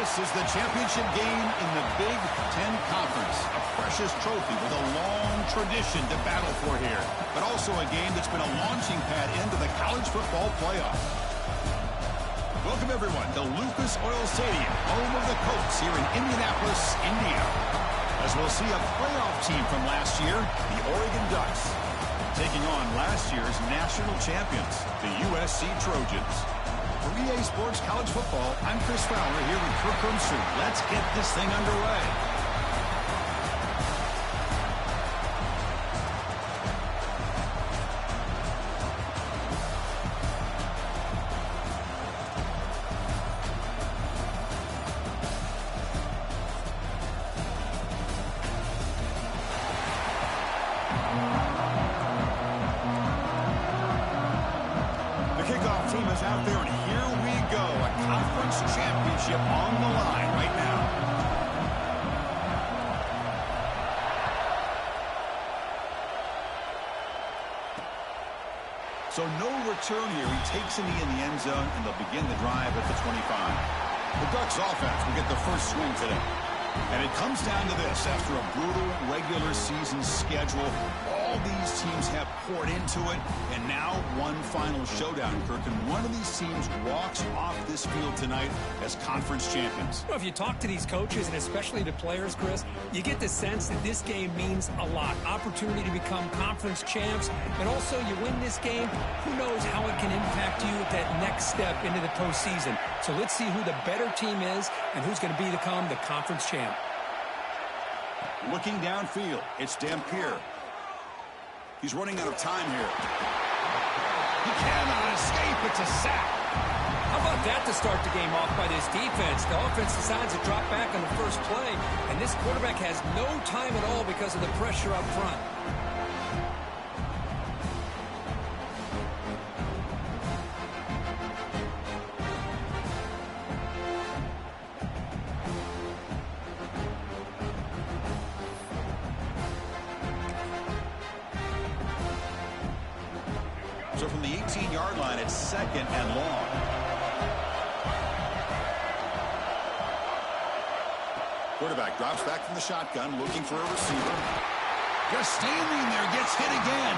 This is the championship game in the Big Ten Conference. A precious trophy with a long tradition to battle for here. But also a game that's been a launching pad into the college football playoff. Welcome, everyone, to Lucas Oil Stadium, home of the Colts here in Indianapolis, Indiana. As we'll see a playoff team from last year, the Oregon Ducks, taking on last year's national champions, the USC Trojans. For EA Sports College Football, I'm Chris Fowler here with Kirk Herbstreit. Let's get this thing underway. Out there, and here we go. A conference championship on the line right now. So no return here. He takes it in the end zone, and they'll begin the drive at the 25. The Ducks offense will get the first swing today. And it comes down to this. After a brutal regular season schedule, all these teams have poured into it, and now one final showdown, Kirk. And one of these teams walks off this field tonight as conference champions. Well, if you talk to these coaches, and especially the players, Chris, you get the sense that this game means a lot. Opportunity to become conference champs, and also you win this game, who knows how it can impact you at that next step into the postseason. So let's see who the better team is and who's going to become the conference champ. Looking downfield, it's Dampier. He's running out of time here. He cannot escape. It's a sack. How about that to start the game off by this defense? The offense decides to drop back on the first play, and this quarterback has no time at all because of the pressure up front. So from the 18-yard line, it's second and long. Quarterback drops back from the shotgun, looking for a receiver. Just standing there, gets hit again.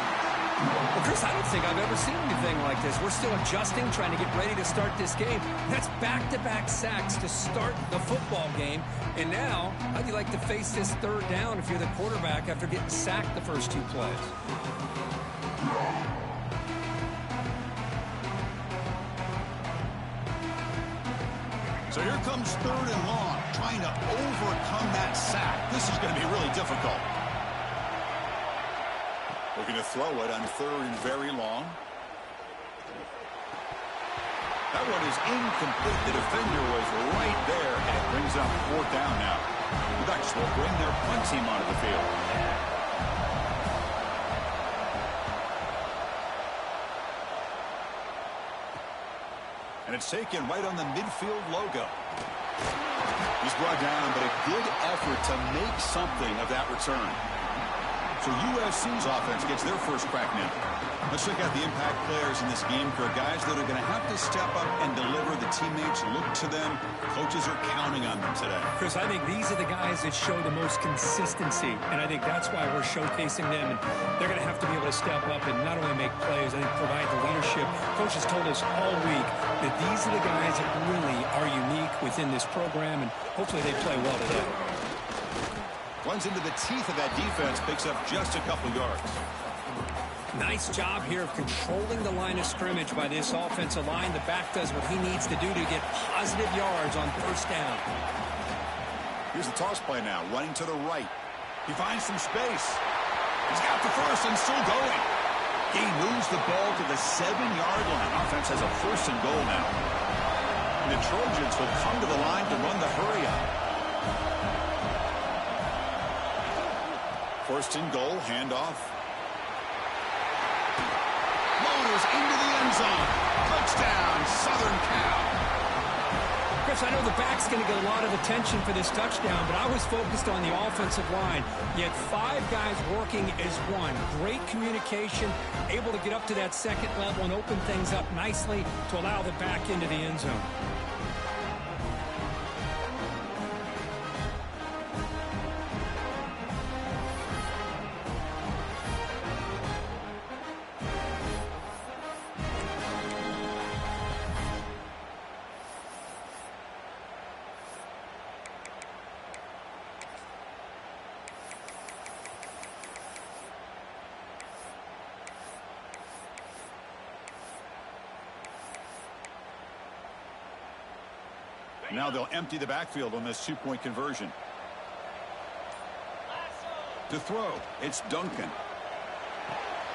Well, Chris, I don't think I've ever seen anything like this. We're still adjusting, trying to get ready to start this game. That's back-to-back sacks to start the football game. And now, how'd you like to face this third down if you're the quarterback after getting sacked the first two plays? So here comes third and long, trying to overcome that sack. This is going to be really difficult. Looking to throw it on third and very long. That one is incomplete. The defender was right there, and it brings up fourth down now. The Ducks will bring their punt team onto the field. And it's taken right on the midfield logo. He's brought down, but a good effort to make something of that return. So USC's offense gets their first crack now. Let's check out the impact players in this game, for guys that are going to have to step up and deliver. The teammates look to them. Coaches are counting on them today. Chris, I think these are the guys that show the most consistency, and I think that's why we're showcasing them. And they're going to have to be able to step up and not only make plays, I think provide the leadership. Coach has told us all week that these are the guys that really are unique within this program, and hopefully they play well today. Runs into the teeth of that defense, picks up just a couple yards. Nice job here of controlling the line of scrimmage by this offensive line. The back does what he needs to do to get positive yards on first down. Here's the toss play now, running to the right. He finds some space. He's got the first and still going. He moves the ball to the 7-yard line. Offense has a first and goal now. And the Trojans will come to the line to run the hurry up. First and goal, handoff. Motors into the end zone. Touchdown, Southern Cal. Chris, I know the back's going to get a lot of attention for this touchdown, but I was focused on the offensive line. You had 5 guys working as one. Great communication, able to get up to that second level and open things up nicely to allow the back into the end zone. Now they'll empty the backfield on this two-point conversion. To throw, it's Duncan.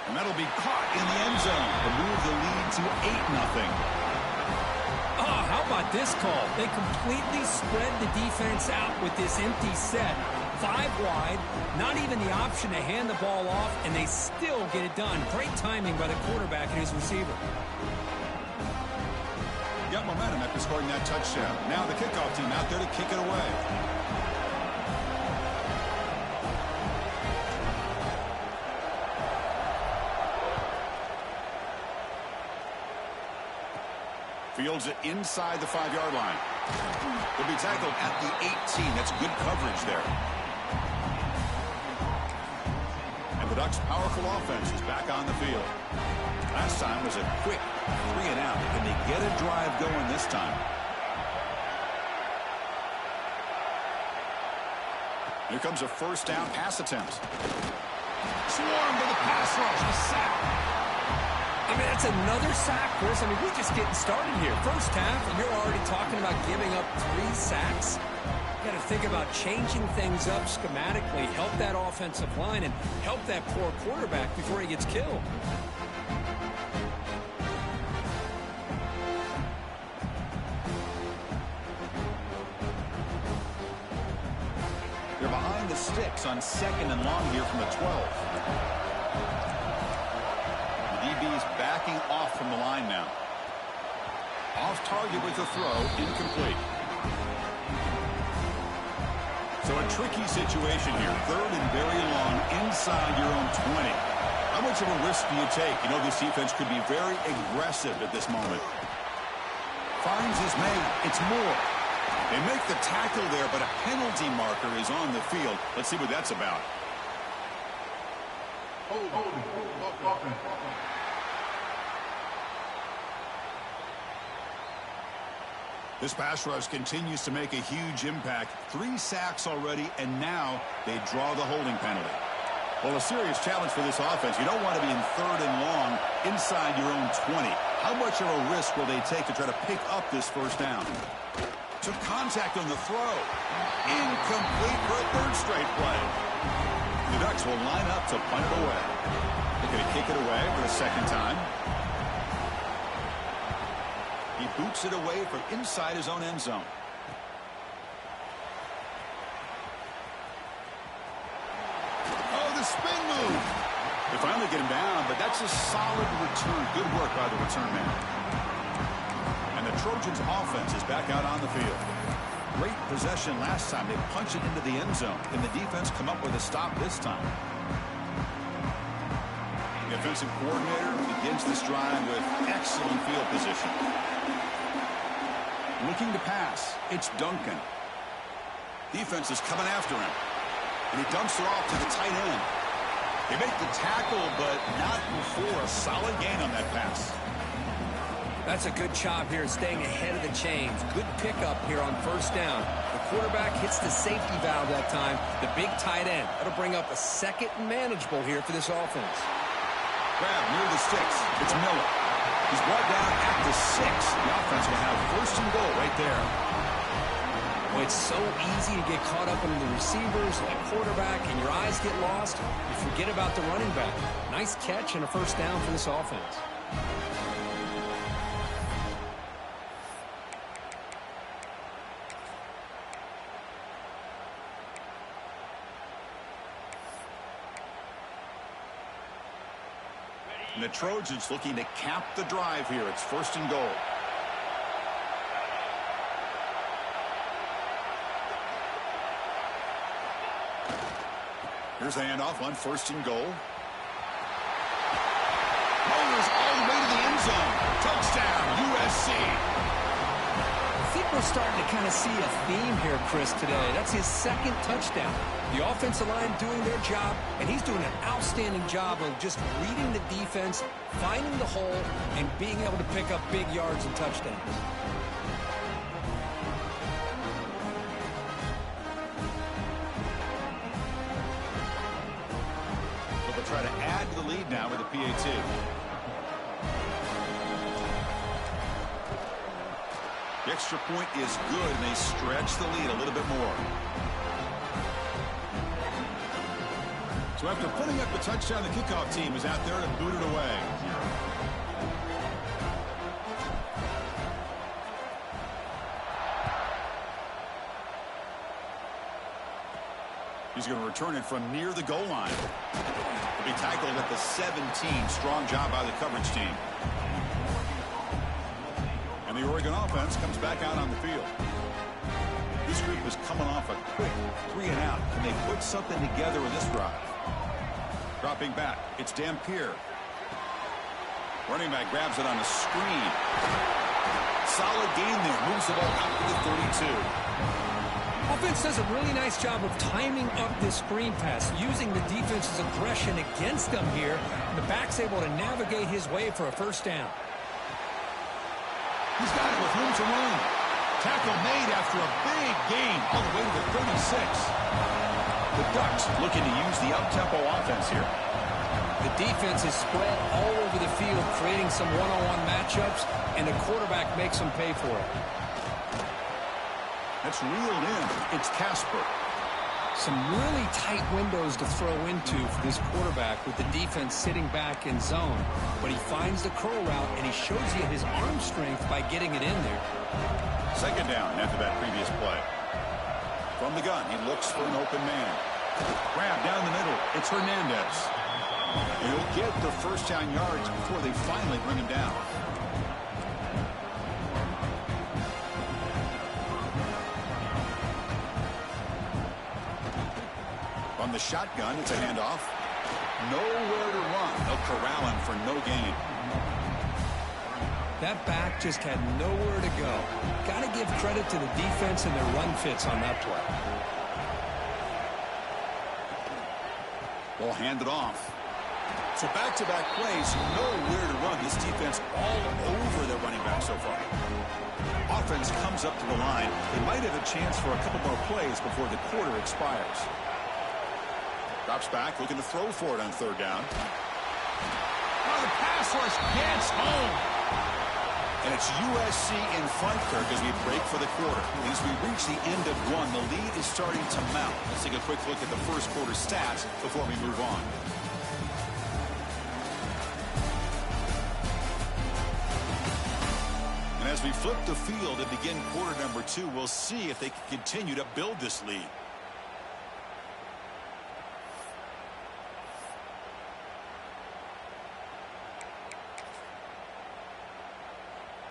And that'll be caught in the end zone to move the lead to 8-0. Oh, how about this call? They completely spread the defense out with this empty set. 5 wide, not even the option to hand the ball off, and they still get it done. Great timing by the quarterback and his receiver. Got momentum after scoring that touchdown. Now the kickoff team out there to kick it away. Fields it inside the 5-yard line. He'll be tackled at the 18. That's good coverage there. And the Ducks' powerful offense is back on the field. Last time was a quick 3-and-out. Can they get a drive going this time? Here comes a first down pass attempt. Swarm to the pass rush. A sack. I mean, that's another sack, Chris. I mean, we're just getting started here. First half, and you're already talking about giving up 3 sacks. You got to think about changing things up schematically, help that offensive line, and help that poor quarterback before he gets killed. They're behind the sticks on 2nd and long here from the 12. DB's backing off from the line now. Off target with the throw, incomplete. So a tricky situation here. 3rd and very long inside your own 20. How much of a risk do you take? You know, this defense could be very aggressive at this moment. Finds is made. It's Moore. They make the tackle there, but a penalty marker is on the field. Let's see what that's about. This pass rush continues to make a huge impact. 3 sacks already, and now they draw the holding penalty. Well, a serious challenge for this offense. You don't want to be in 3rd and long inside your own 20. How much of a risk will they take to try to pick up this first down? Took contact on the throw. Incomplete for a 3rd straight play. The Ducks will line up to punt it away. They're going to kick it away for the 2nd time. He boots it away from inside his own end zone. Oh, the spin move. They finally get him down, but that's a solid return. Good work by the return man. And the Trojans' offense is back out on the field. Great possession last time. They punch it into the end zone. Can the defense come up with a stop this time? The offensive coordinator begins this drive with excellent field position. Looking to pass. It's Duncan. Defense is coming after him. And he dumps it off to the tight end. They make the tackle, but not before a solid gain on that pass. That's a good job here, staying ahead of the chains. Good pickup here on first down. The quarterback hits the safety valve that time. The big tight end. That'll bring up a 2nd and manageable here for this offense. Grab near the sticks. It's Miller. He's brought down at the 6. The offense will have 1st and goal right there. Well, it's so easy to get caught up in the receivers, the quarterback, and your eyes get lost. You forget about the running back. Nice catch and a 1st down for this offense. And the Trojans looking to cap the drive here. It's 1st and goal. Here's the handoff on 1st and goal. Bowlers all the way to the end zone. Touchdown, USC. I think we're starting to kind of see a theme here, Chris, today. That's his 2nd touchdown. The offensive line doing their job, and he's doing an outstanding job of just reading the defense, finding the hole, and being able to pick up big yards and touchdowns. So they'll try to add to the lead now with a PAT. The extra point is good, and they stretch the lead a little bit more. So after putting up the touchdown, the kickoff team is out there to boot it away. He's going to return it from near the goal line. He'll be tackled at the 17. Strong job by the coverage team. And the Oregon offense comes back out on the field. This group is coming off a quick 3-and-out. Can they put something together in this drive? Dropping back, it's Dampier. Running back grabs it on a screen. Solid gain there. Moves the ball out to the 32. Offense does a really nice job of timing up this screen pass, using the defense's aggression against them here. The back's able to navigate his way for a first down. He's got it with room to run. Tackle made after a big gain all the way to the 36. The Ducks looking to use the up-tempo offense here. The defense is spread all over the field, creating some one-on-one matchups, and the quarterback makes them pay for it. That's reeled in. It's Casper. Some really tight windows to throw into for this quarterback with the defense sitting back in zone. But he finds the curl route, and he shows you his arm strength by getting it in there. Second down after that previous play. From the gun, he looks for an open man. Grab down the middle. It's Hernandez. He'll get the first down yards before they finally bring him down. From the shotgun, it's a handoff. Nowhere to run. They'll corral him for no gain. That back just had nowhere to go. Got to give credit to the defense and their run fits on that play. Ball handed off. So back-to-back plays, nowhere to run. This defense all over their running back so far. Offense comes up to the line. They might have a chance for a couple more plays before the quarter expires. Drops back, looking to throw for it on third down. Oh, the pass rush gets home. And it's USC in front, Kirk, as we break for the quarter. As we reach the end of one, the lead is starting to mount. Let's take a quick look at the first quarter stats before we move on. And as we flip the field and begin quarter number 2, we'll see if they can continue to build this lead.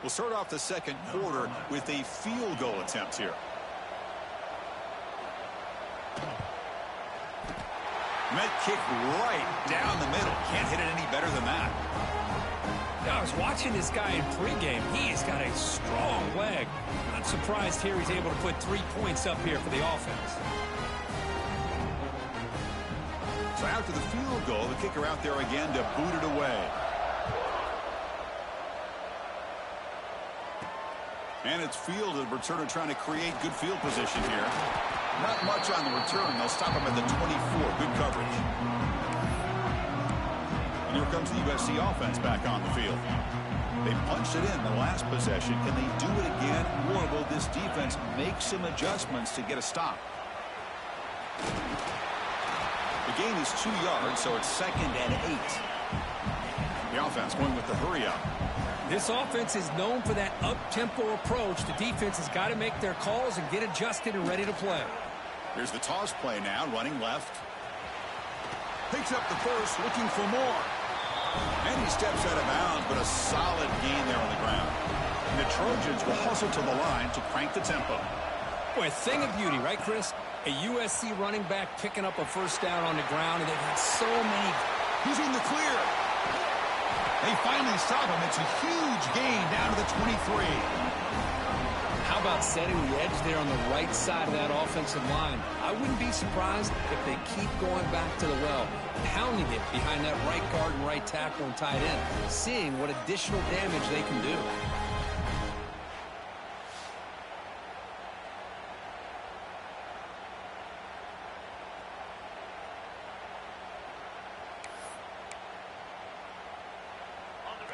We'll start off the second quarter with a field goal attempt here. Met kick right down the middle. Can't hit it any better than that. I was watching this guy in pregame. He's got a strong leg. Not surprised here he's able to put 3 points up here for the offense. So after the field goal, the kicker out there again to boot it away. And it's fielded. Returner trying to create good field position here. Not much on the return. They'll stop him at the 24. Good coverage. And here comes the USC offense back on the field. They punched it in the last possession. Can they do it again? Or will this defense make some adjustments to get a stop? The gain is 2 yards, so it's 2nd and 8. The offense going with the hurry up. This offense is known for that up-tempo approach. The defense has got to make their calls and get adjusted and ready to play. Here's the toss play now, running left. Picks up the first, looking for more. And he steps out of bounds, but a solid gain there on the ground. And the Trojans will hustle to the line to crank the tempo. Boy, a thing of beauty, right, Chris? A USC running back picking up a first down on the ground, and they've had so many. He's in the clear. They finally stop him. It's a huge gain down to the 23. How about setting the edge there on the right side of that offensive line? I wouldn't be surprised if they keep going back to the well, pounding it behind that right guard and right tackle and tight end, seeing what additional damage they can do.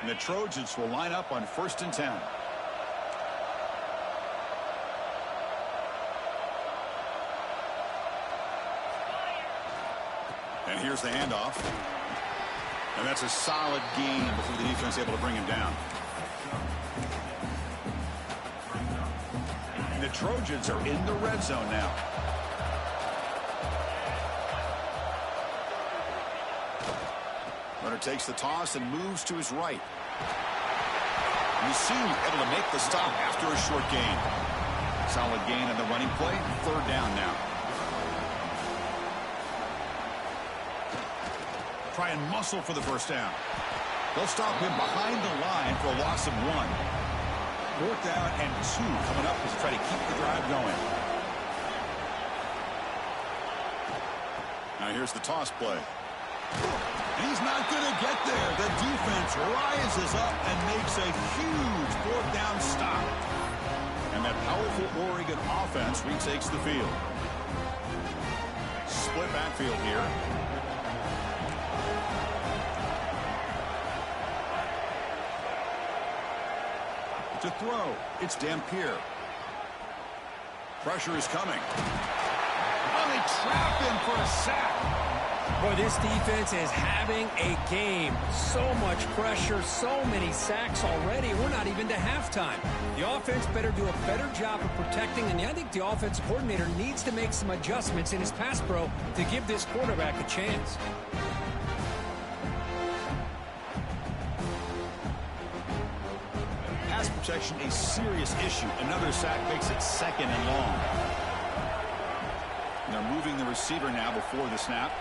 And the Trojans will line up on 1st and 10. And here's the handoff. And that's a solid gain before the defense is able to bring him down. And the Trojans are in the red zone now. Runner takes the toss and moves to his right. And the senior able to make the stop after a short gain. Solid gain on the running play. Third down now. Try and muscle for the first down. They'll stop him behind the line for a loss of 1. 4th down and 2 coming up as they try to keep the drive going. Now here's the toss play. And he's not going to get there. The defense rises up and makes a huge 4th down stop. And that powerful Oregon offense retakes the field. Split backfield here. To throw, it's Dampier. Pressure is coming. Oh, they trap him for a sack. Boy, this defense is having a game. So much pressure, so many sacks already. We're not even to halftime. The offense better do a better job of protecting, and I think the offensive coordinator needs to make some adjustments in his pass pro to give this quarterback a chance. Pass protection a serious issue. Another sack makes it 2nd and long. And they're moving the receiver now before the snap.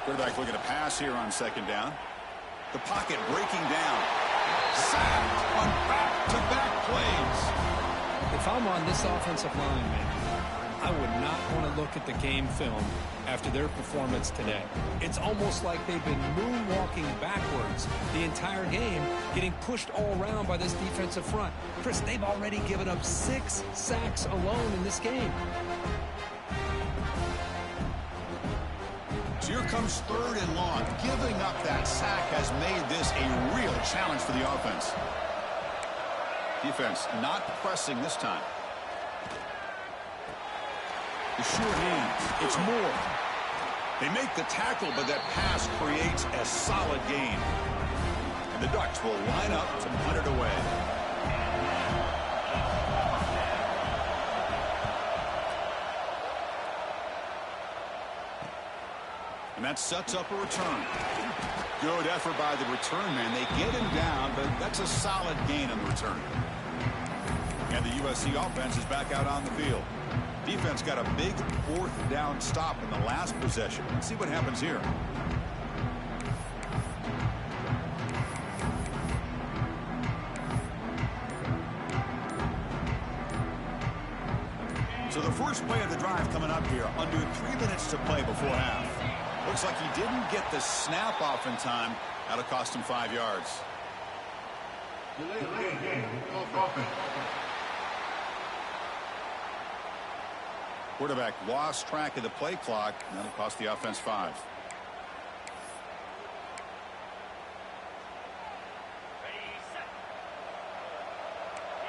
Quarterback looking to pass here on 2nd down. The pocket breaking down. Sacked on back-to-back plays. If I'm on this offensive line, man, I would not want to look at the game film after their performance today. It's almost like they've been moonwalking backwards the entire game, getting pushed all around by this defensive front. Chris, they've already given up 6 sacks alone in this game. So here comes 3rd and long. Giving up that sack has made this a real challenge for the offense. Defense not pressing this time. The sure hands. It's Moore. They make the tackle, but that pass creates a solid gain. And the Ducks will line up to punt it away. And that sets up a return. Good effort by the return man. They get him down, but that's a solid gain on the return. And the USC offense is back out on the field. Defense got a big 4th down stop in the last possession. Let's see what happens here. So the first play of the drive coming up here. Under 3 minutes to play before half. Looks like he didn't get the snap off in time. That'll cost him 5 yards. Quarterback lost track of the play clock. And that'll cost the offense 5.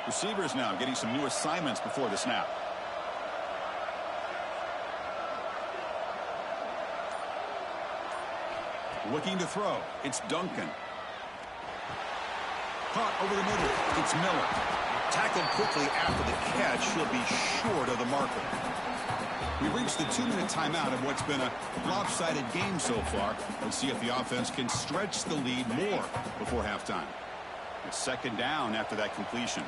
Receivers now getting some new assignments before the snap. Looking to throw. It's Duncan. Caught over the middle. It's Miller. Tackled quickly after the catch. He'll be short of the marker. We reached the 2-minute timeout of what's been a lopsided game so far. Let's see if the offense can stretch the lead more before halftime. It's 2nd down after that completion.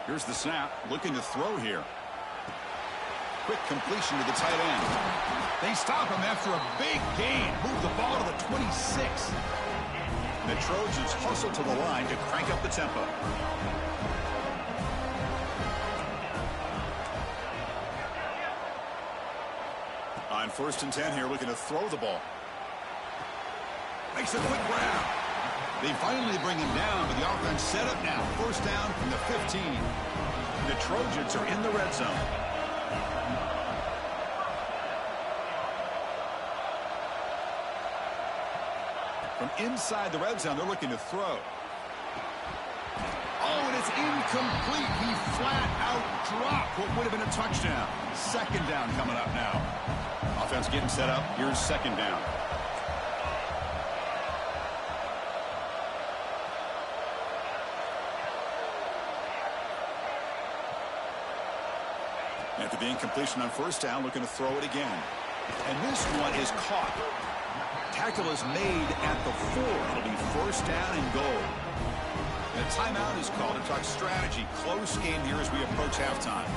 Here's the snap. Looking to throw here. Quick completion to the tight end. They stop him after a big gain. Move the ball to the 26. The Trojans hustle to the line to crank up the tempo. On 1st and 10 here, looking to throw the ball. Makes a quick grab. They finally bring him down, but the offense set up now. 1st down from the 15. The Trojans are in the red zone. From inside the red zone, they're looking to throw. Oh, and it's incomplete. He flat out dropped what would have been a touchdown. Second down coming up now. Offense getting set up. Here's second down. After the incompletion on first down, looking to throw it again. And this one is caught. Tackle is made at the 4. It'll be first down and goal. And a timeout is called to talk strategy. Close game here as we approach halftime.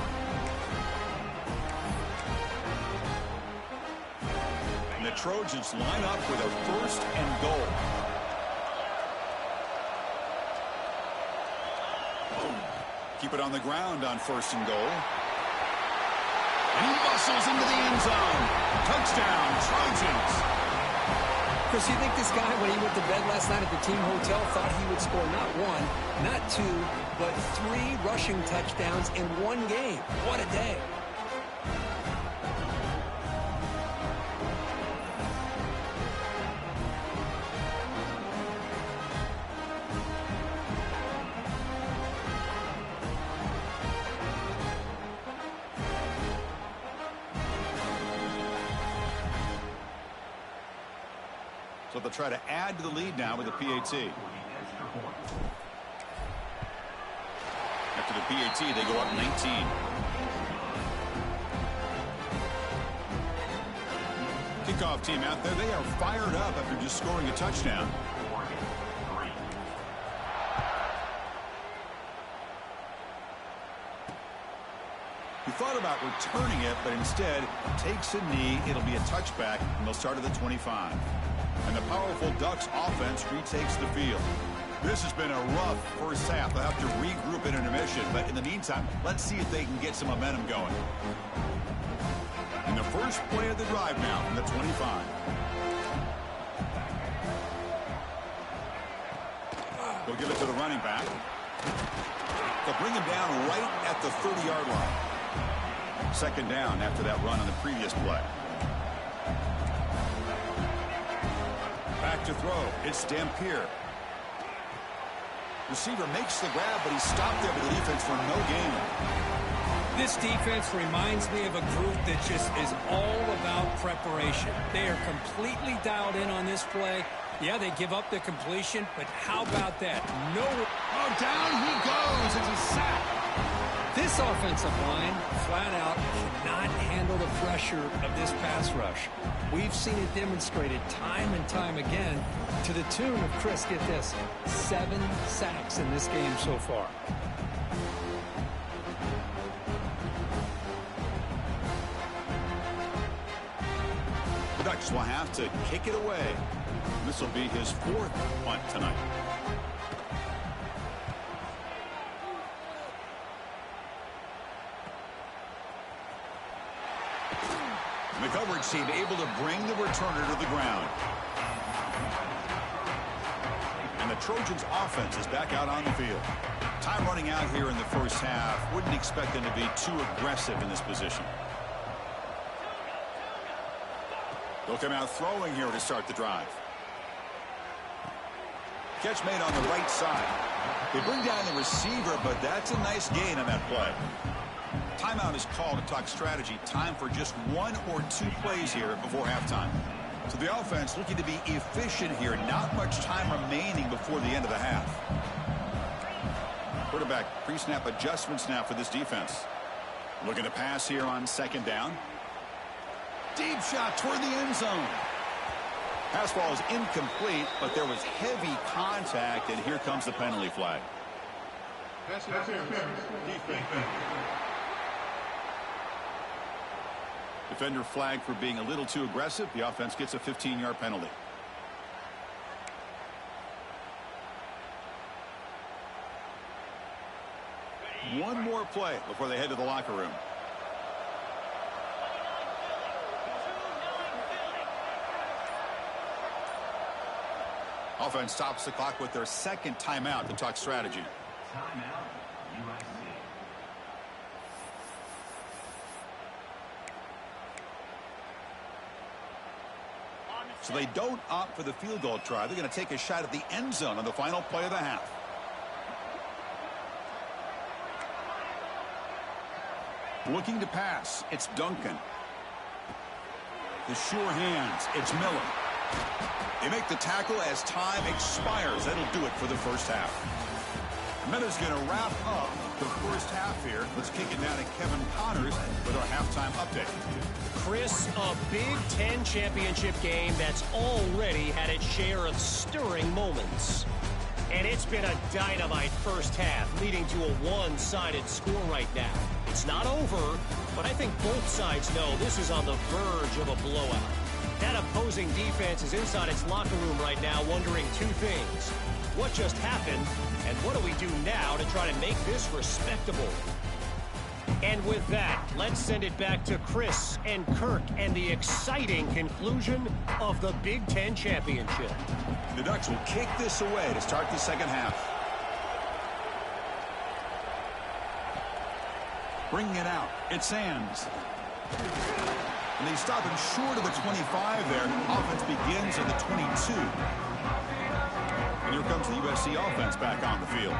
And the Trojans line up with a first and goal. Keep it on the ground on first and goal. And he muscles into the end zone. Touchdown, Trojans. Chris, you think this guy, when he went to bed last night at the team hotel, thought he would score not 1, not 2, but 3 rushing touchdowns in one game? What a day. So they'll try to add to the lead now with a PAT. After the PAT, they go up 19. Kickoff team out there, they are fired up after just scoring a touchdown. He thought about returning it, but instead takes a knee. It'll be a touchback, and they'll start at the 25. And the powerful Ducks offense retakes the field. This has been a rough first half. They'll have to regroup in intermission, but in the meantime, let's see if they can get some momentum going. And the first play of the drive now from the 25. They'll give it to the running back. They'll bring him down right at the 30-yard line. Second down after that run on the previous play. Back to throw. It's Dampier. Receiver makes the grab, but he's stopped there with the defense for no gain. This defense reminds me of a group that just is all about preparation. They are completely dialed in on this play. Yeah, they give up the completion, but how about that? No. Oh, down he goes. It's a sack. This offensive line, flat out, cannot handle the pressure of this pass rush. We've seen it demonstrated time and time again to the tune of, Chris, get this, 7 sacks in this game so far. The Ducks will have to kick it away. This will be his 4th punt tonight. The coverage team able to bring the returner to the ground. And the Trojans offense is back out on the field. Time running out here in the first half. Wouldn't expect them to be too aggressive in this position. They'll come out throwing here to start the drive. Catch made on the right side. They bring down the receiver, but that's a nice gain on that play. Timeout is called to talk strategy. Time for just 1 or 2 plays here before halftime. So the offense looking to be efficient here. Not much time remaining before the end of the half. Quarterback pre-snap adjustments now for this defense. Looking to pass here on second down. Deep shot toward the end zone. Pass ball is incomplete, but there was heavy contact, and here comes the penalty flag. Defender flag for being a little too aggressive. The offense gets a 15-yard penalty. One more play before they head to the locker room. Offense stops the clock with their second timeout to talk strategy. Timeout, USC. So they don't opt for the field goal try. They're going to take a shot at the end zone on the final play of the half. Looking to pass. It's Duncan. The sure hands. It's Miller. They make the tackle as time expires. That'll do it for the first half. Miller's going to wrap up the first half here. Let's kick it down to Kevin Connors with our halftime update. Chris, a Big Ten championship game that's already had its share of stirring moments. And it's been a dynamite first half, leading to a one-sided score right now. It's not over, but I think both sides know this is on the verge of a blowout. That opposing defense is inside its locker room right now wondering two things. What just happened, and what do we do now to try to make this respectable? And with that, let's send it back to Chris and Kirk and the exciting conclusion of the Big Ten Championship. The Ducks will kick this away to start the second half. Bringing it out, it's Sands. And they stop him short of the 25 there. Offense begins at the 22. And here comes the USC offense back on the field.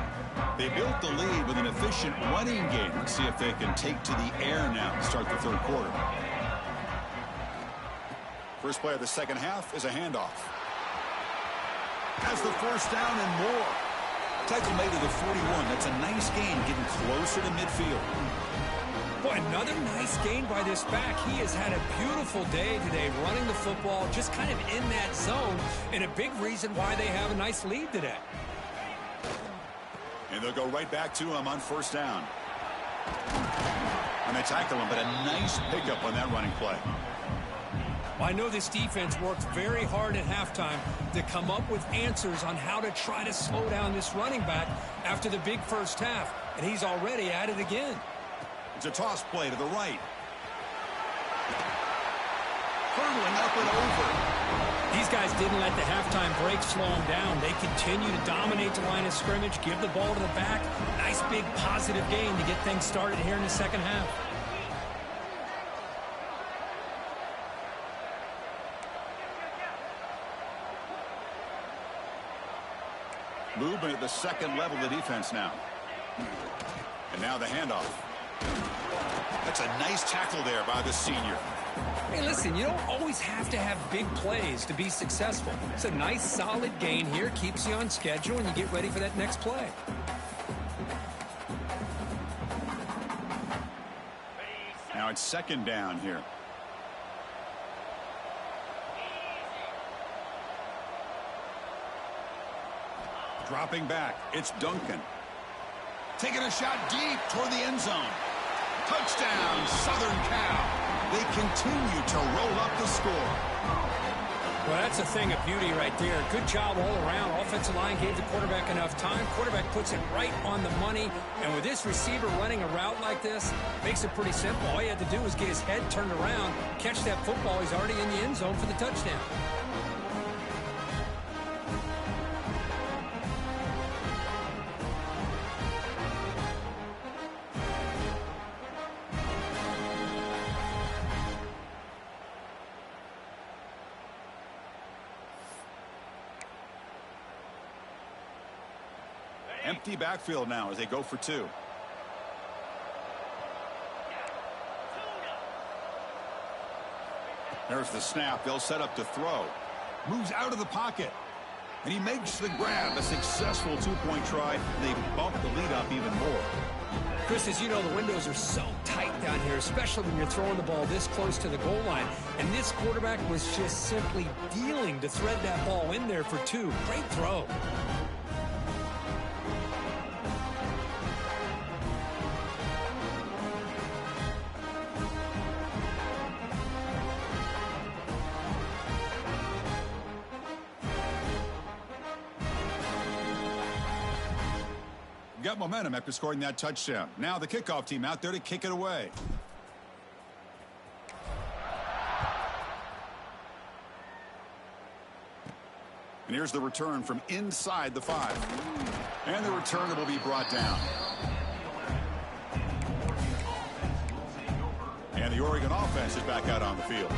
They built the lead with an efficient running game. Let's see if they can take to the air now to start the third quarter. First play of the second half is a handoff. Has the first down and more. Tackle made to the 41. That's a nice gain, getting closer to midfield. Boy, another nice gain by this back. He has had a beautiful day today running the football, just kind of in that zone, and a big reason why they have a nice lead today. And they'll go right back to him on first down. And they tackle him, but a nice pickup on that running play. Well, I know this defense worked very hard at halftime to come up with answers on how to try to slow down this running back after the big first half, and he's already at it again. It's a toss play to the right. Hurtling up and over. These guys didn't let the halftime break slow them down. They continue to dominate the line of scrimmage, give the ball to the back. Nice big positive gain to get things started here in the second half. Movement at the second level of the defense now. And now the handoff. That's a nice tackle there by the senior. Hey, listen, you don't always have to have big plays to be successful. It's a nice, solid gain here, keeps you on schedule, and you get ready for that next play. Now it's second down here. Dropping back, it's Duncan. Taking a shot deep toward the end zone. Touchdown, Southern Cal. They continue to roll up the score. Well, that's a thing of beauty right there. Good job all around. Offensive line gave the quarterback enough time. Quarterback puts it right on the money. And with this receiver running a route like this, makes it pretty simple. All he had to do was get his head turned around, catch that football. He's already in the end zone for the touchdown. Empty backfield now as they go for two. There's the snap. They'll set up to throw. Moves out of the pocket. And he makes the grab. A successful two-point try. They bump the lead up even more. Chris, as you know, the windows are so tight down here, especially when you're throwing the ball this close to the goal line. And this quarterback was just simply dealing to thread that ball in there for two. Great throw. Got momentum after scoring that touchdown. Now the kickoff team out there to kick it away. And here's the return from inside the 5. And the returner will be brought down. And the Oregon offense is back out on the field.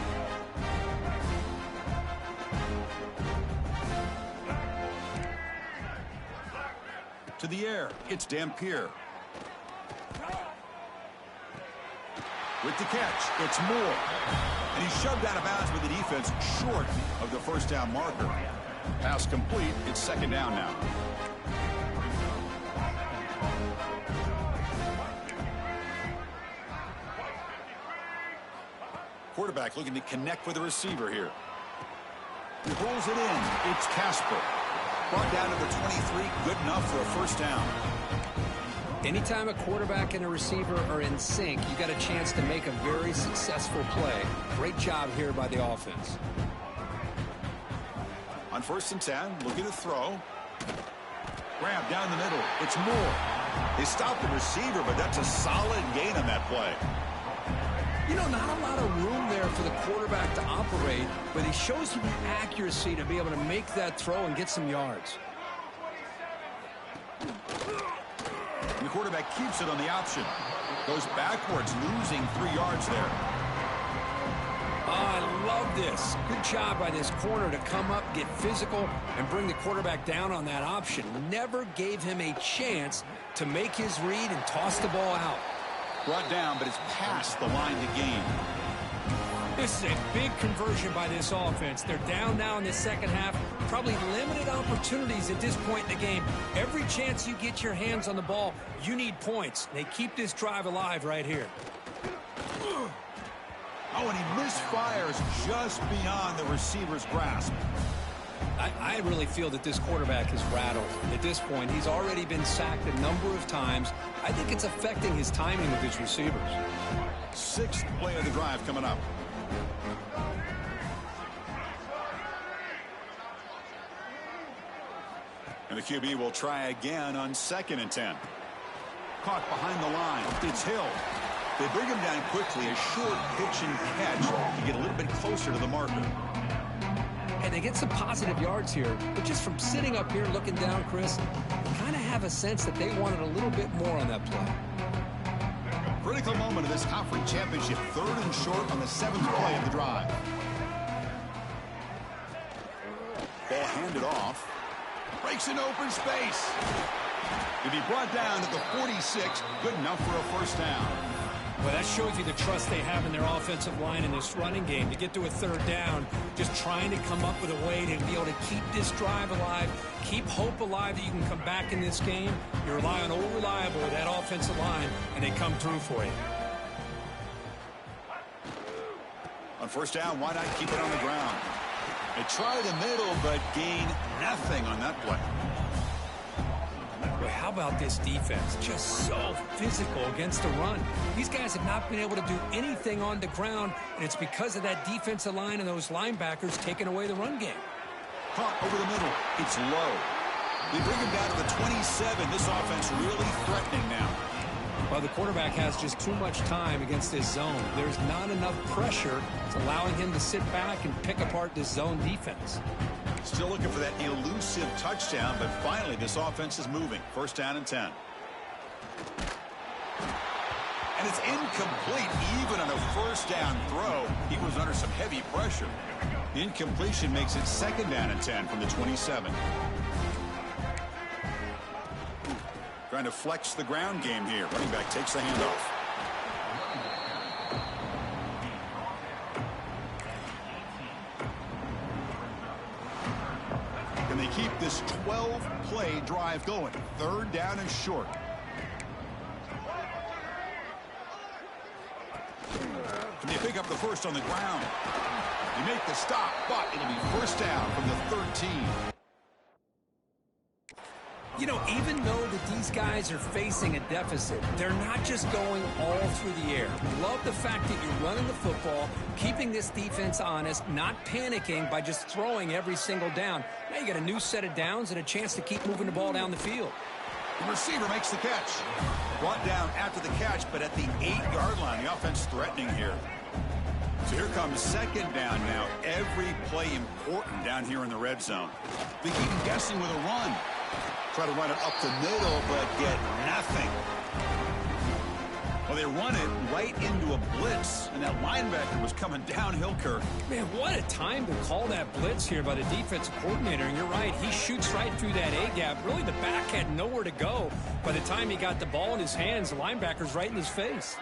To the air, it's Dampier. With the catch, it's Moore. And he's shoved out of bounds with the defense short of the first down marker. Pass complete. It's second down now. Quarterback looking to connect with the receiver here. He pulls it in. It's Casper. Brought down to the 23. Good enough for a first down. Anytime a quarterback and a receiver are in sync, you got a chance to make a very successful play. Great job here by the offense. On 1st and 10, looking to throw. Grab down the middle. It's Moore. They stopped the receiver, but that's a solid gain on that play. You know, not a lot of room there for the quarterback to operate, but he shows you the accuracy to be able to make that throw and get some yards. The quarterback keeps it on the option. Goes backwards, losing 3 yards there. Oh, I love this. Good job by this corner to come up, get physical, and bring the quarterback down on that option. Never gave him a chance to make his read and toss the ball out. Brought down, but it's past the line to gain. This is a big conversion by this offense. They're down now in the second half. Probably limited opportunities at this point in the game. Every chance you get your hands on the ball, you need points. They keep this drive alive right here. Oh, and he misfires just beyond the receiver's grasp. I really feel that this quarterback is rattled. At this point, he's already been sacked a number of times. I think it's affecting his timing with his receivers. 6th play of the drive coming up. And the QB will try again on 2nd and 10. Caught behind the line. It's Hill. They bring him down quickly. A short pitch and catch to get a little bit closer to the marker. And they get some positive yards here. But just from sitting up here looking down, Chris, kind of have a sense that they wanted a little bit more on that play. Critical moment of this conference championship. 3rd and short on the 7th play of the drive. Ball handed off. Breaks in open space. He'll be brought down to the 46. Good enough for a first down. Well, that shows you the trust they have in their offensive line in this running game. To get to a 3rd down, just trying to come up with a way to be able to keep this drive alive, keep hope alive that you can come back in this game. You rely on old reliable with that offensive line, and they come through for you. On 1st down, why not keep it on the ground? They try the middle, but gain nothing on that play. But how about this defense? Just so physical against the run. These guys have not been able to do anything on the ground, and it's because of that defensive line and those linebackers taking away the run game. Caught over the middle. It's low. They bring him down to the 27. This offense really threatening now. Well, the quarterback has just too much time against this zone. There's not enough pressure. It's allowing him to sit back and pick apart this zone defense. Still looking for that elusive touchdown, but finally this offense is moving. 1st down and 10. And it's incomplete even on a 1st down throw. He was under some heavy pressure. The incompletion makes it 2nd down and 10 from the 27. Trying to flex the ground game here. Running back takes the handoff. And they keep this 12-play drive going. 3rd down and short. Can they pick up the first on the ground? They make the stop, but it'll be 1st down from the 13. You know, even though that these guys are facing a deficit, they're not just going all through the air. Love the fact that you're running the football, keeping this defense honest, not panicking by just throwing every single down. Now you got a new set of downs and a chance to keep moving the ball down the field. The receiver makes the catch. Brought down after the catch, but at the 8-yard line, the offense threatening here. So here comes 2nd down now. Every play important down here in the red zone. They keep guessing with a run. Try to run it up the middle, but get nothing. Well, they run it right into a blitz, and that linebacker was coming downhill, Kirk. Man, what a time to call that blitz here by the defensive coordinator. And you're right, he shoots right through that A-gap. Really, the back had nowhere to go. By the time he got the ball in his hands, the linebacker's right in his face.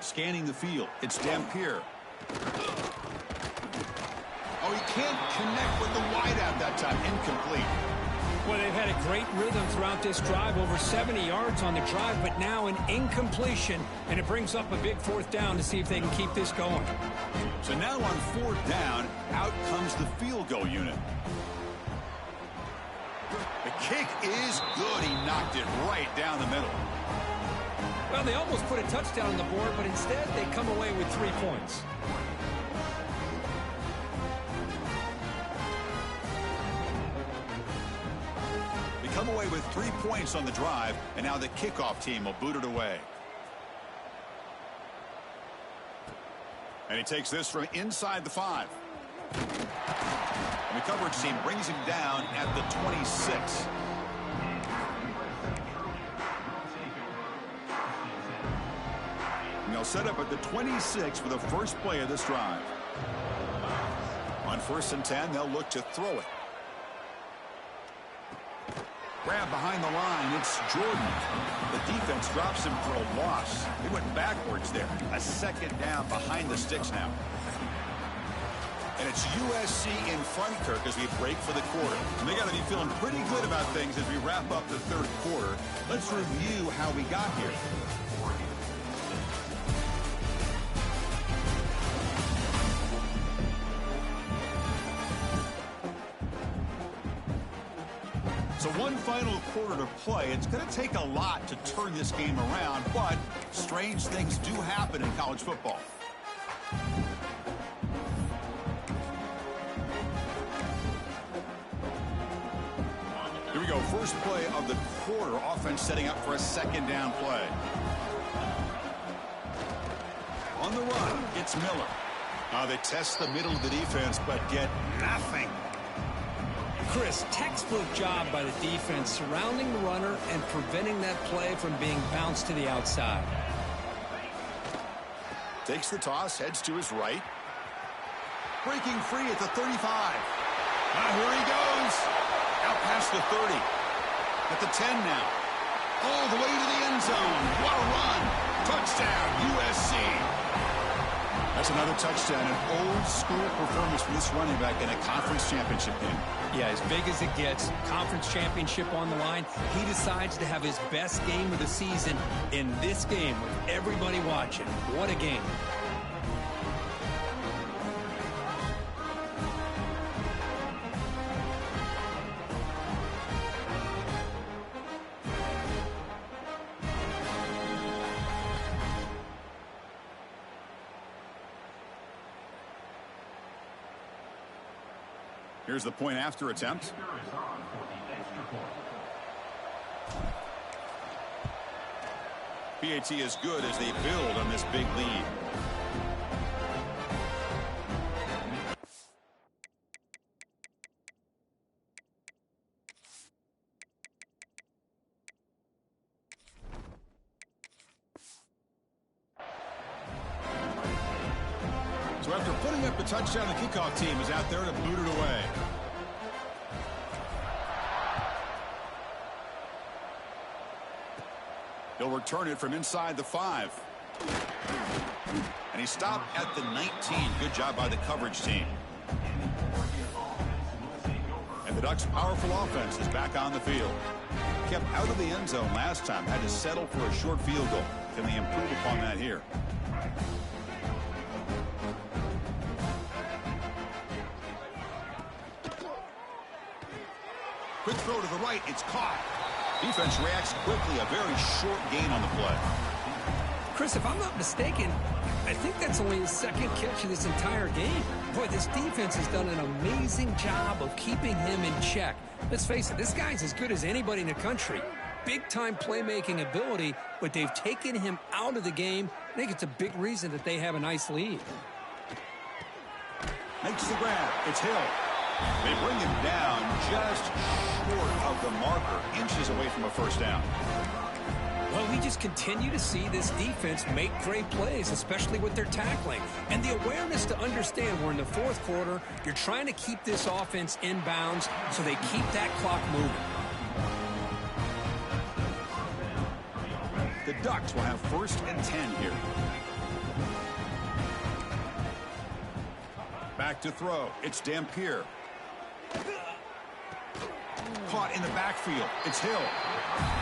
Scanning the field. It's Dampier. Oh, he can't connect with the wideout that time. Incomplete. Well, they've had a great rhythm throughout this drive, over 70 yards on the drive, but now an incompletion, and it brings up a big fourth down to see if they can keep this going. So now on fourth down, out comes the field goal unit. The kick is good. He knocked it right down the middle. Well, they almost put a touchdown on the board, but instead they come away with 3 points. They come away with 3 points on the drive, and now the kickoff team will boot it away. And he takes this from inside the 5. And the coverage team brings him down at the 26. And they'll set up at the 26 for the first play of this drive. On 1st and 10, they'll look to throw it. Grab behind the line. It's Jordan. The defense drops him for a loss. They went backwards there. A second down behind the sticks now. And it's USC in front, Kirk, as we break for the quarter. And they got to be feeling pretty good about things as we wrap up the third quarter. Let's review how we got here. So one final quarter to play. It's going to take a lot to turn this game around, but strange things do happen in college football. Here we go. First play of the quarter. Offense setting up for a second down play. On the run, it's Miller. They test the middle of the defense, but get nothing. Chris, textbook job by the defense surrounding the runner and preventing that play from being bounced to the outside. Takes the toss, heads to his right. Breaking free at the 35. Here he goes. Out past the 30. At the 10 now. All the way to the end zone. What a run. Touchdown, USC. That's another touchdown. An old-school performance from this running back in a conference championship game. Yeah, as big as it gets, conference championship on the line. He decides to have his best game of the season in this game with everybody watching. What a game. Here's the point after attempt. PAT is good as they build on this big lead. So after putting up the touchdown, the kickoff team is out there to boot it away. He'll return it from inside the 5. And he stopped at the 19. Good job by the coverage team. And the Ducks' powerful offense is back on the field. Kept out of the end zone last time. Had to settle for a short field goal. Can they improve upon that here? Quick throw to the right. It's caught. Defense reacts quickly. A very short gain on the play. Chris, if I'm not mistaken, I think that's only his second catch of this entire game. Boy, this defense has done an amazing job of keeping him in check. Let's face it, this guy's as good as anybody in the country. Big-time playmaking ability, but they've taken him out of the game. I think it's a big reason that they have a nice lead. Makes the grab. It's Hill. They bring him down just short of the marker, inches away from a first down. Well, we just continue to see this defense make great plays, especially with their tackling. And the awareness to understand we're in the fourth quarter, you're trying to keep this offense in bounds so they keep that clock moving. The Ducks will have 1st and 10 here. Back to throw. It's Dampier. Caught in the backfield. It's Hill.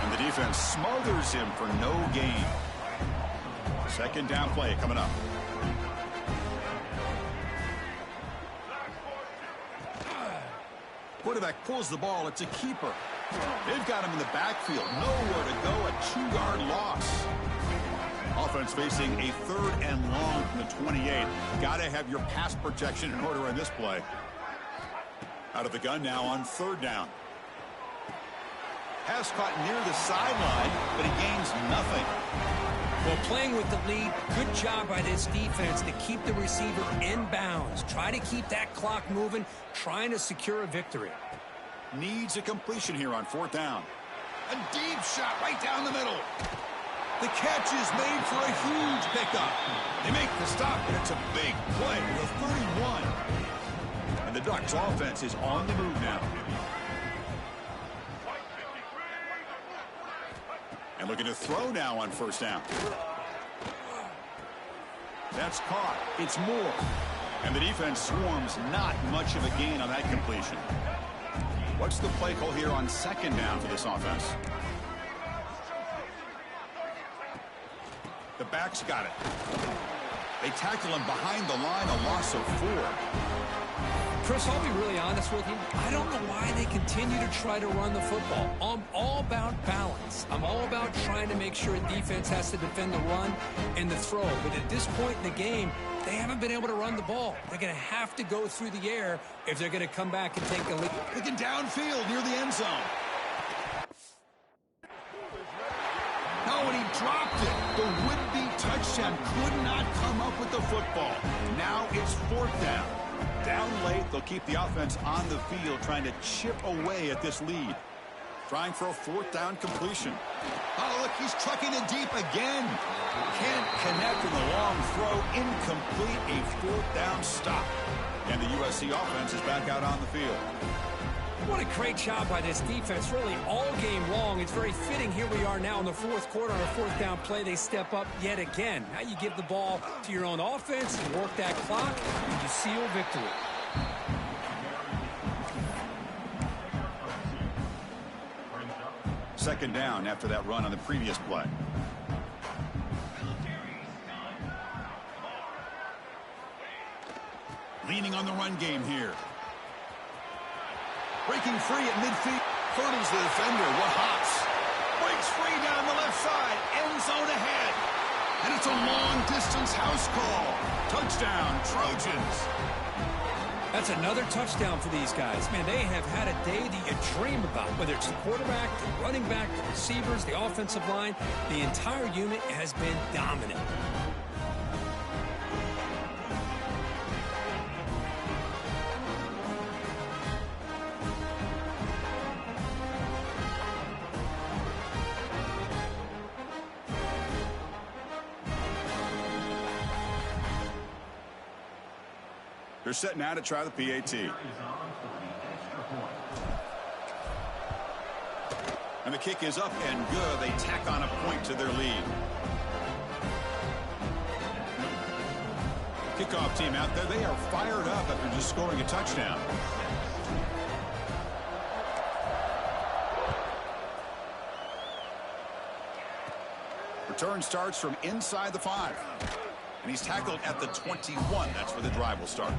And the defense smothers him for no gain. Second down play coming up. Quarterback pulls the ball. It's a keeper. They've got him in the backfield. Nowhere to go. A 2-yard loss. Offense facing a 3rd and long from the 28. Got to have your pass protection in order on this play. Out of the gun now on 3rd down. Pass caught near the sideline, but he gains nothing. Well, playing with the lead, good job by this defense to keep the receiver in bounds. Try to keep that clock moving, trying to secure a victory. Needs a completion here on 4th down. A deep shot right down the middle. The catch is made for a huge pickup. They make the stop, and it's a big play with 31. And the Ducks offense is on the move now. And looking to throw now on 1st down. That's caught. It's Moore. And the defense swarms. Not much of a gain on that completion. What's the play call here on 2nd down for this offense? The backs got it. They tackle him behind the line, a loss of 4. Chris, I'll be really honest with you. I don't know why they continue to try to run the football. I'm all about balance. I'm all about trying to make sure a defense has to defend the run and the throw. But at this point in the game, they haven't been able to run the ball. They're going to have to go through the air if they're going to come back and take the lead. Looking downfield near the end zone. Oh, and he dropped it. The would-be touchdown could not come up with the football. Now it's 4th down. Down late, they'll keep the offense on the field trying to chip away at this lead. Trying for a 4th down completion. Oh, look, he's trucking it deep again. Can't connect in the long throw. Incomplete, a 4th down stop. And the USC offense is back out on the field. What a great job by this defense, really all game long. It's very fitting. Here we are now in the 4th quarter on a 4th down play. They step up yet again. Now you give the ball to your own offense, you work that clock, and you seal victory. Second down after that run on the previous play. Leaning on the run game here. Breaking free at midfield. Hurdles the defender. What hops? Breaks free down the left side. End zone ahead. And it's a long-distance house call. Touchdown, Trojans. That's another touchdown for these guys. Man, they have had a day that you dream about. Whether it's the quarterback, the running back, the receivers, the offensive line, the entire unit has been dominant. They're set now to try the PAT. And the kick is up and good. They tack on a point to their lead. Kickoff team out there. They are fired up after just scoring a touchdown. Return starts from inside the 5. And he's tackled at the 21. That's where the drive will start.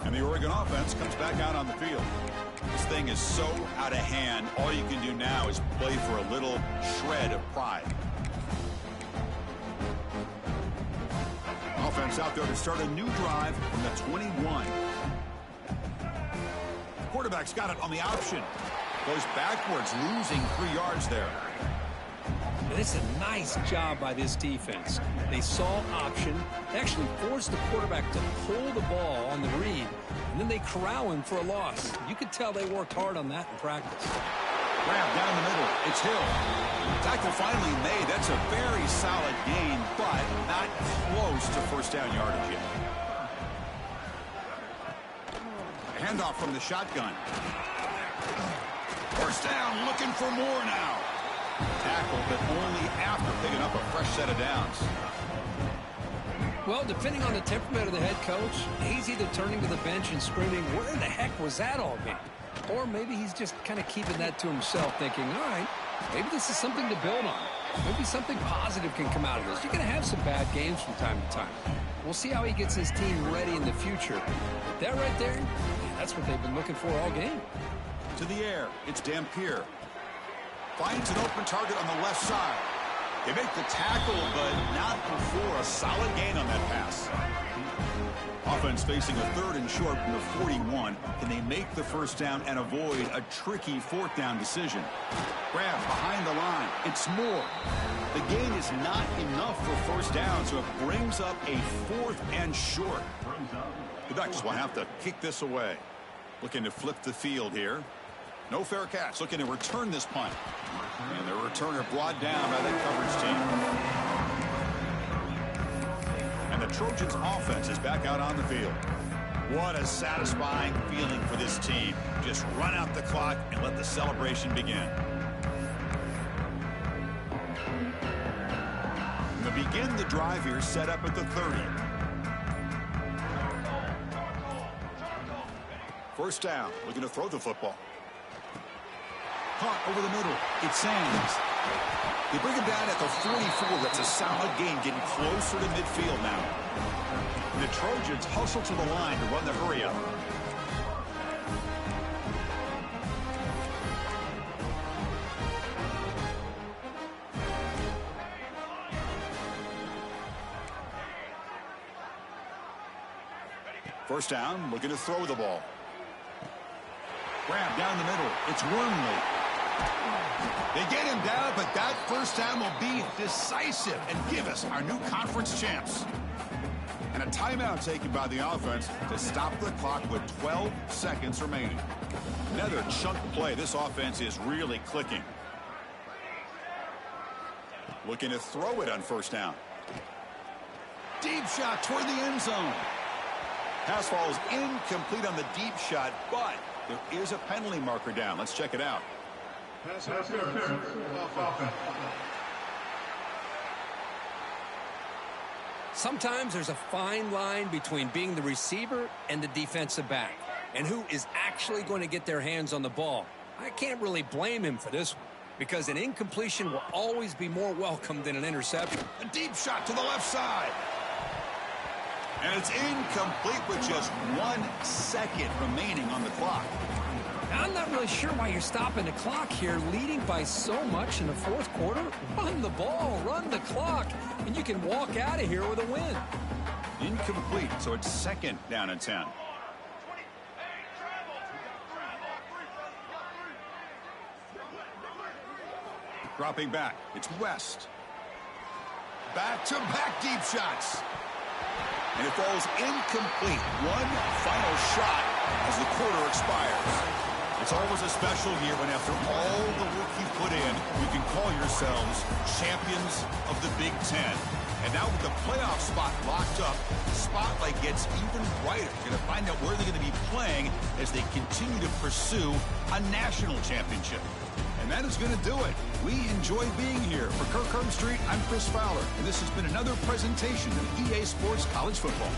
And the Oregon offense comes back out on the field. This thing is so out of hand. All you can do now is play for a little shred of pride. Offense out there to start a new drive from the 21. Quarterback's got it on the option. Goes backwards, losing 3 yards there. And it's a nice job by this defense. They saw option. They actually forced the quarterback to pull the ball on the read, and then they corral him for a loss. You could tell they worked hard on that in practice. Grab down the middle. It's Hill. Tackle finally made. That's a very solid gain, but not close to 1st down yardage yet. A handoff from the shotgun. 1st down, looking for more now. Tackle, but only after picking up a fresh set of downs. Well, depending on the temperament of the head coach, he's either turning to the bench and screaming, where the heck was that all mean? Or maybe he's just kind of keeping that to himself, thinking, all right, maybe this is something to build on. Maybe something positive can come out of this. You're going to have some bad games from time to time. We'll see how he gets his team ready in the future. That right there, that's what they've been looking for all game. To the air, it's Dampier. Finds an open target on the left side. They make the tackle, but not before a solid gain on that pass. Offense facing a 3rd and short from the 41. Can they make the first down and avoid a tricky 4th down decision? Grab behind the line. It's Moore. The gain is not enough for first down, so it brings up a 4th and short. The Ducks will have to kick this away. Looking to flip the field here. No fair catch. Looking to return this punt. And the returner brought down by that coverage team. And the Trojans offense is back out on the field. What a satisfying feeling for this team. Just run out the clock and let the celebration begin. And they begin the drive here, set up at the 30. First down, looking to throw the football. Caught over the middle. It's Sands. They bring him down at the 44. That's a solid gain, getting closer to midfield now. And the Trojans hustle to the line to run the hurry up. First down, looking to throw the ball. Grab down the middle. It's Wormley. They get him down, but that first down will be decisive and give us our new conference champs. And a timeout taken by the offense to stop the clock with 12 seconds remaining. Another chunk play. This offense is really clicking. Looking to throw it on first down. Deep shot toward the end zone. Pass falls incomplete on the deep shot, but there is a penalty marker down. Let's check it out. Sometimes there's a fine line between being the receiver and the defensive back, and who is actually going to get their hands on the ball. I can't really blame him for this one, because an incompletion will always be more welcome than an interception. A deep shot to the left side. And it's incomplete with just 1 second remaining on the clock. I'm not really sure why you're stopping the clock here, leading by so much in the 4th quarter. Run the ball, run the clock, and you can walk out of here with a win. Incomplete, so it's 2nd down and 10. Dropping back, it's West. Back-to-back deep shots. And it falls incomplete. One final shot as the quarter expires. It's always a special year when after all the work you put in, you can call yourselves champions of the Big Ten. And now with the playoff spot locked up, the spotlight gets even brighter. You're going to find out where they're going to be playing as they continue to pursue a national championship. And that is going to do it. We enjoy being here. For Kirk Herbstreit, I'm Chris Fowler, and this has been another presentation of EA Sports College Football.